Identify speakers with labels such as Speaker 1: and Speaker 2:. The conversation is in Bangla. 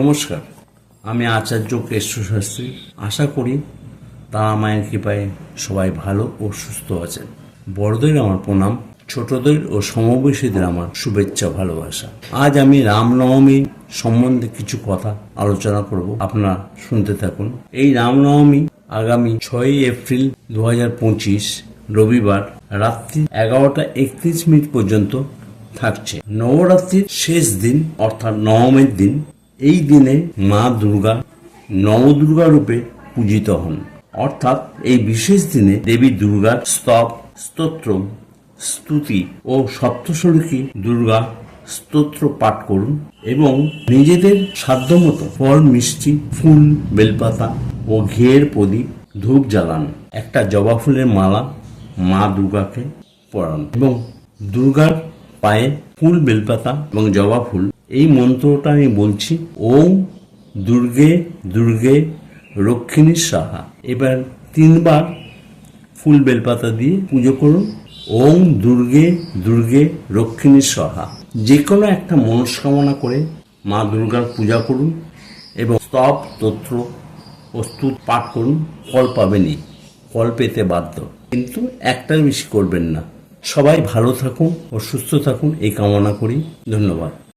Speaker 1: নমস্কার, আমি আচার্য কেশব শাস্ত্রী। আশা করি তারা মায়ের কৃপায় সবাই ভালো ও সুস্থ আছেন। বড়দের আমার প্রণাম, ছোটদের ও সমবয়সীদের আমার শুভেচ্ছা ভালোবাসা। আজ আমি রামনবমী সম্বন্ধে কিছু কথা আলোচনা করব, আপনারা শুনতে থাকুন। এই রামনবমী আগামী 6 এপ্রিল 2025 রবিবার রাত্রি 11:31 পর্যন্ত থাকছে। নবরাত্রির শেষ দিন অর্থাৎ নবমীর দিন। এই দিনে মা দুর্গা নবদুর্গা রূপে পূজিত হন। অর্থাৎ এই বিশেষ দিনে দেবী দুর্গার স্তোত্র, স্তুতি ও সপ্তশতী দুর্গা স্তোত্র পাঠ করুন এবং নিজেদের সাধ্যমতো ফল, মিষ্টি, ফুল, বেলপাতা ও ঘিয়ের প্রদীপ, ধূপ জ্বালান। একটা জবা ফুলের মালা মা দুর্গাকে পরান এবং দুর্গার পায়ে ফুল, বেলপাতা এবং জবা ফুল, এই মন্ত্রটা আমি বলছি, ওম দুর্গে দুর্গে রক্ষিণী সাহা। এবার 3 বার ফুল বেলপাতা দিয়ে পুজো করুন। ওম দুর্গে দুর্গে রক্ষিণী সাহা। যে কোনো একটা মনস্কামনা করে মা দুর্গার পূজা করুন এবং স্তোত্র ও স্তুত পাঠ করুন। ফল পাবেনই, ফল পেতে বাধ্য, কিন্তু একটার বেশি করবেন না। সবাই ভালো থাকুন ও সুস্থ থাকুন এই কামনা করি। ধন্যবাদ।